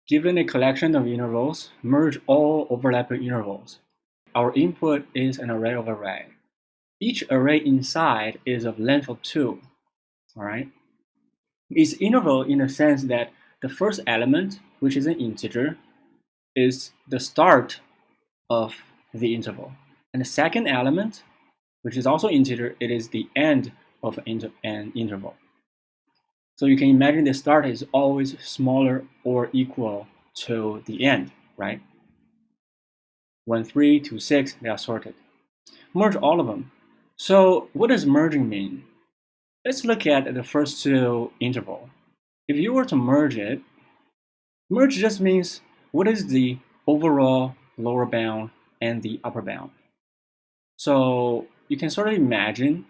Given a collection of intervals, merge all overlapping intervals. Our input is an array of array. Each array inside is of length of 2. All right. It's interval in the sense that the first element, which is an integer, is the start of the interval. And the second element, which is also integer, it is the end of an interval. So you can imagine the start is always smaller or equal to the end, right? 1, 3, 2, 6, they are sorted. Merge all of them. So what does merging mean? Let's look at the first two interval. If you were to merge it, merge just means what is the overall lower bound and the upper bound. So you can sort of imagine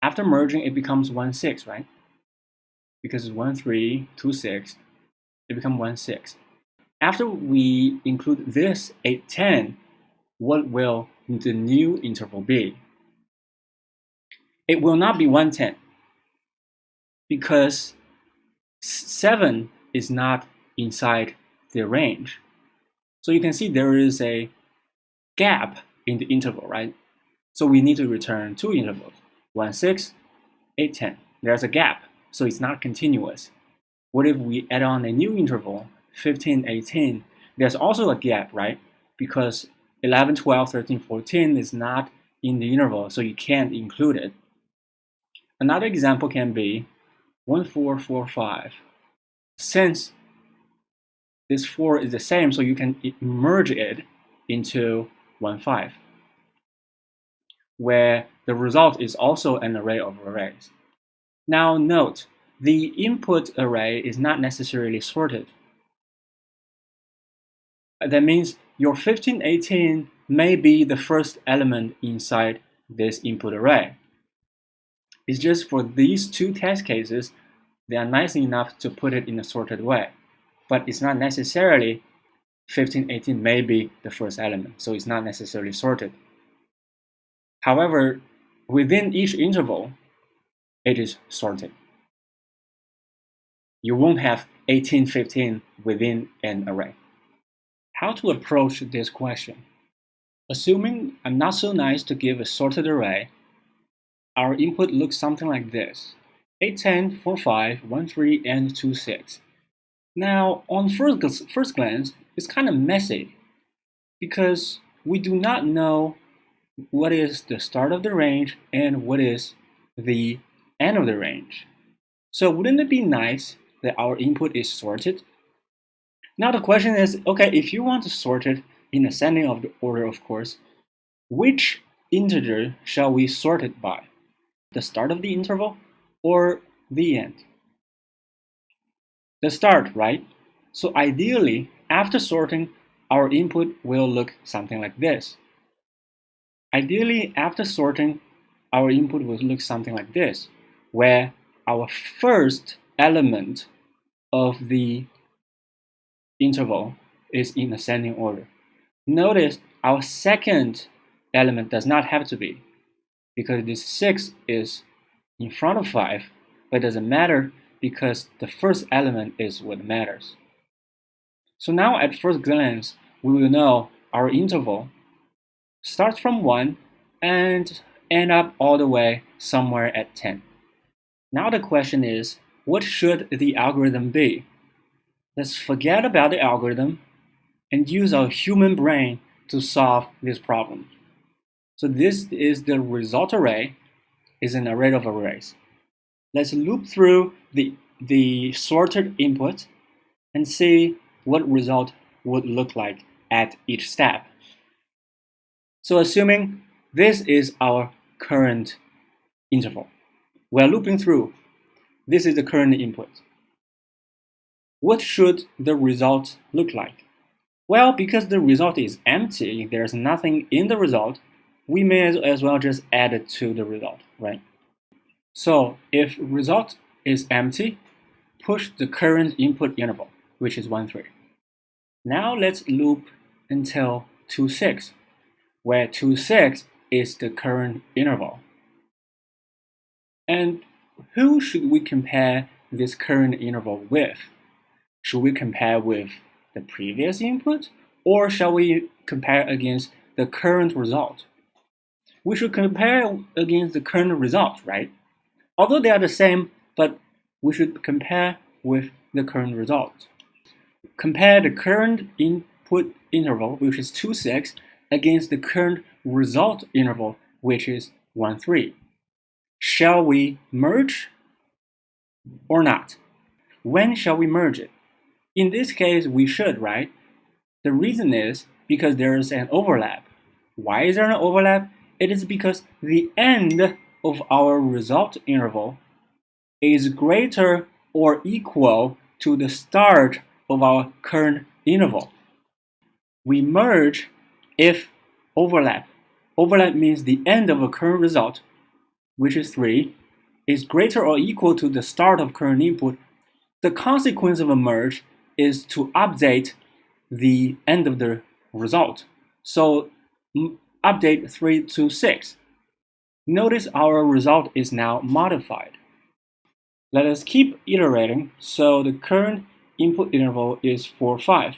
after merging it becomes 1, 6, right? Because it's 1, 3, 2, 6, it becomes 1, 6. After we include this 8, 10, what will the new interval be? It will not be 1, 10 because 7 is not inside the range. So you can see there is a gap in the interval, right? So we need to return two intervals, 1, 6, 8, 10. There's a gap, so it's not continuous. What if we add on a new interval, 15, 18? There's also a gap, right? Because 11, 12, 13, 14 is not in the interval, so you can't include it. Another example can be 1, 4, 4, 5. Since this 4 is the same, so you can merge it into 1, 5, where the result is also an array of arrays. Now note, the input array is not necessarily sorted. That means your 15, 18 may be the first element inside this input array. It's just for these two test cases, they are nice enough to put it in a sorted way. But it's not necessarily 15, 18 may be the first element, so it's not necessarily sorted. However, within each interval, it is sorted. You won't have 18, 15 within an array. How to approach this question? Assuming I'm not so nice to give a sorted array, our input looks something like this: 8, 10, 4, 5, 1, 3, and 2, 6. Now, on first glance, it's kind of messy because we do not know what is the start of the range and what is the end of the range. So wouldn't it be nice that our input is sorted? Now the question is, okay, if you want to sort it in ascending of the order, of course, which integer shall we sort it by? The start of the interval or the end? The start, right? So ideally, after sorting, our input will look something like this. Ideally, after sorting, our input will look something like this, where our first element of the interval is in ascending order. Notice our second element does not have to be, because this 6 is in front of 5, but it doesn't matter because the first element is what matters. So now at first glance, we will know our interval starts from 1 and end up all the way somewhere at 10. Now the question is, what should the algorithm be? Let's forget about the algorithm and use our human brain to solve this problem. So this is the result array, is an array of arrays. Let's loop through the sorted input and see what result would look like at each step. So assuming this is our current interval, we're looping through. This is the current input. What should the result look like? Well, because the result is empty, there's nothing in the result, we may as well just add it to the result, right? So if result is empty, push the current input interval, which is 1, 3. Now let's loop until 2, 6, where 2, 6 is the current interval. And who should we compare this current interval with? Should we compare with the previous input, or shall we compare against the current result? We should compare against the current result, right? Although they are the same, but we should compare with the current result. Compare the current input interval, which is 2, 6, against the current result interval, which is 1, 3. Shall we merge or not? When shall we merge it? In this case, we should, right? The reason is because there is an overlap. Why is there an overlap? It is because the end of our result interval is greater or equal to the start of our current interval. We merge if overlap. Overlap means the end of a current result, which is 3, is greater or equal to the start of current input. The consequence of a merge is to update the end of the result. So update 3 to 6. Notice our result is now modified. Let us keep iterating, so the current input interval is 4, 5.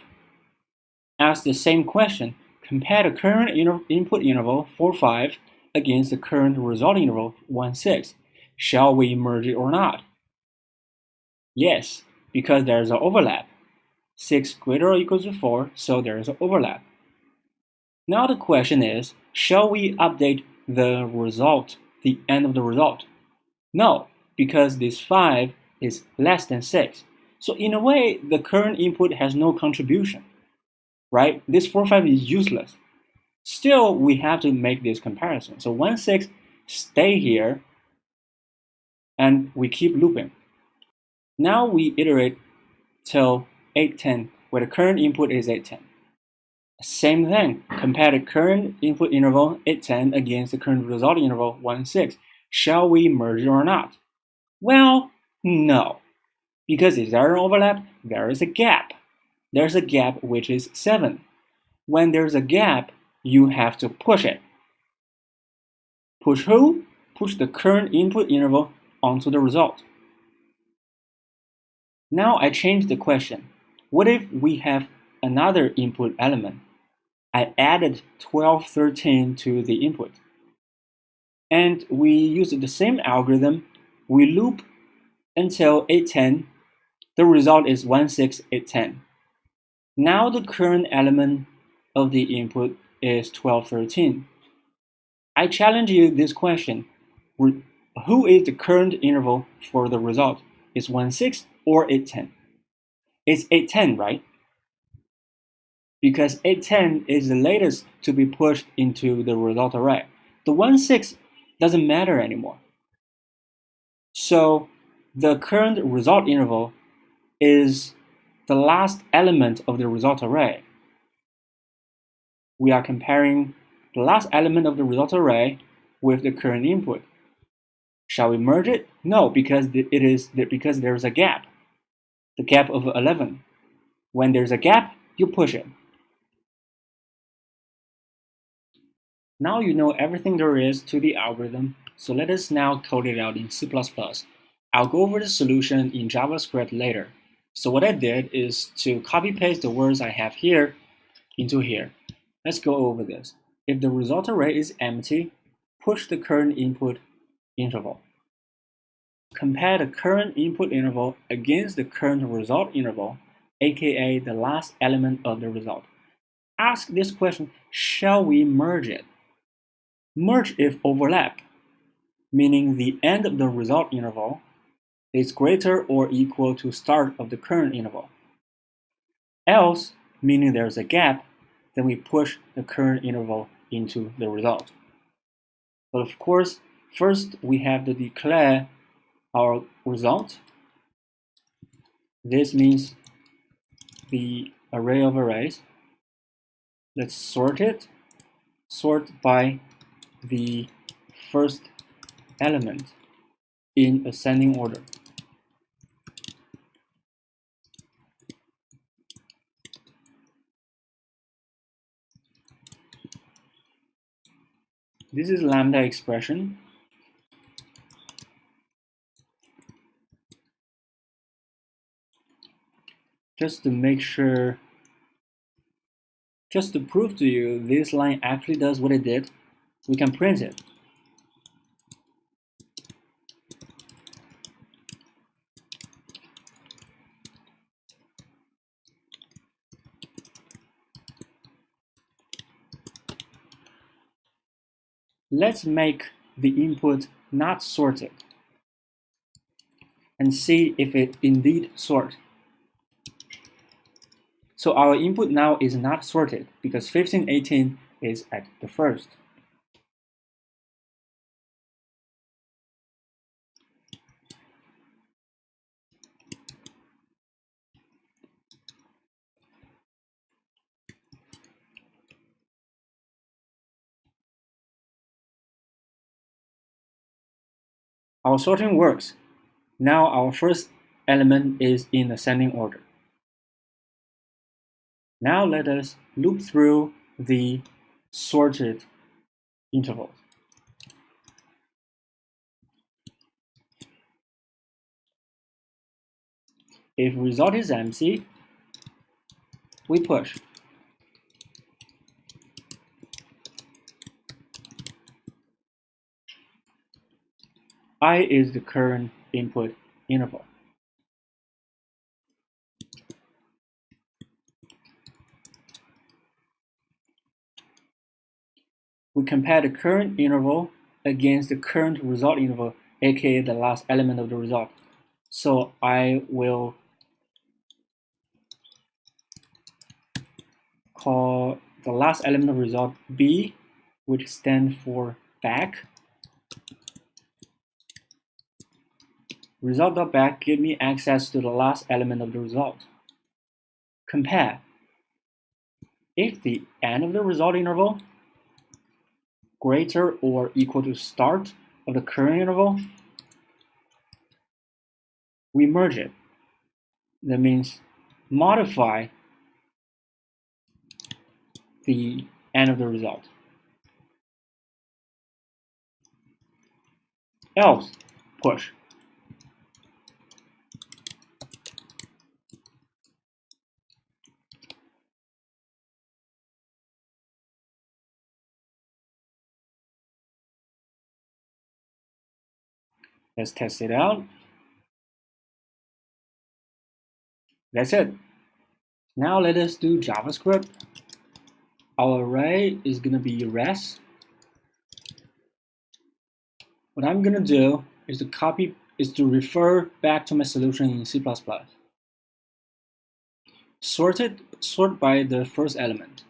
Ask the same question. Compare the current input interval 4, 5 against the current result interval 1, 6. Shall we merge it or not? Yes, because there is an overlap. 6 greater or equal to 4, so there is an overlap. Now the question is, shall we update the result, the end of the result? No, because this 5 is less than 6. So in a way, the current input has no contribution, right? This 4, 5 is useless. Still, we have to make this comparison. So 1, 6 stay here, and we keep looping. Now we iterate till 8, 10, where the current input is 8, 10. Same thing, compare the current input interval 8, 10 against the current result interval 1, 6. Shall we merge it or not? Well, no. Because is there an overlap? There is a gap. There's a gap which is 7. When there's a gap, you have to push it. Push who? Push the current input interval onto the result. Now I change the question. What if we have another input element? I added 12, 13 to the input. And we use the same algorithm. We loop until 8, 10. The result is 1, 6, 8, 10. Now the current element of the input is 12, 13. I challenge you this question. Who is the current interval for the result? Is 1, 6 or 8, 10? It's 8, 10, right? Because 8, 10 is the latest to be pushed into the result array. The 1, 6 doesn't matter anymore. So the current result interval is the last element of the result array. We are comparing the last element of the result array with the current input. Shall we merge it? No, because because there's a gap. The gap of 11. When there's a gap, you push it. Now you know everything there is to the algorithm, so let us now code it out in C++. I'll go over the solution in JavaScript later. So what I did is to copy-paste the words I have here into here. Let's go over this. If the result array is empty, push the current input interval. Compare the current input interval against the current result interval, aka the last element of the result. Ask this question, shall we merge it? Merge if overlap, meaning the end of the result interval is greater or equal to start of the current interval. Else, meaning there's a gap, then we push the current interval into the result. But of course, first we have to declare our result. This means the array of arrays. Let's sort it. Sort by the first element in ascending order. This is lambda expression. Just to make sure Just to prove to you this line actually does what it did, we can print it. Let's make the input not sorted and see if it indeed sorts. So our input now is not sorted because 1518 is at the first. Our sorting works. Now our first element is in ascending order. Now let us loop through the sorted intervals. If result is empty, we push. I is the current input interval. We compare the current interval against the current result interval, aka the last element of the result. So I will call the last element of result B, which stands for back. Result.back give me access to the last element of the result. Compare. If the end of the result interval greater or equal to start of the current interval, we merge it. That means modify the end of the result. Else, push. Let's test it out. That's it. Now let us do JavaScript. Our array is going to be res. What I'm going to do is to refer back to my solution in C++. Sort by the first element.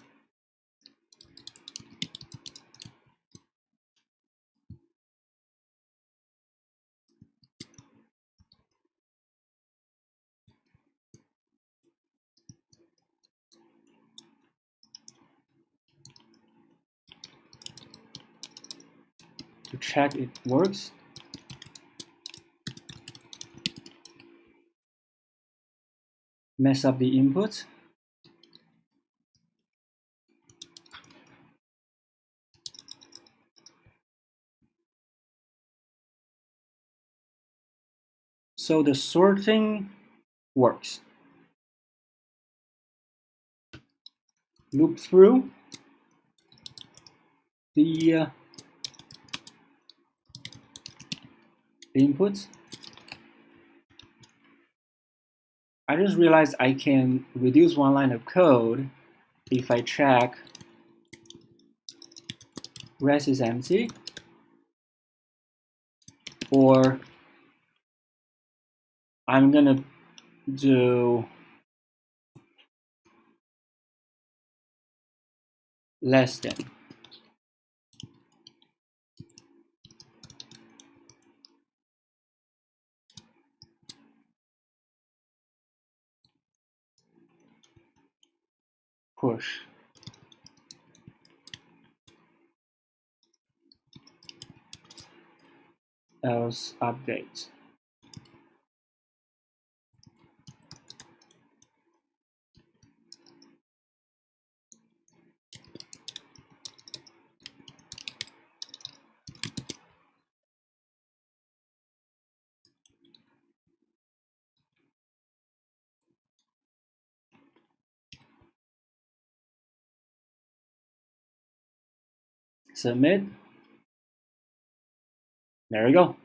To check it works, mess up the input. So the sorting works. Loop through the inputs. I just realized I can reduce one line of code if I check res is empty, or I'm gonna do less than. Push. Else update. Submit. There we go.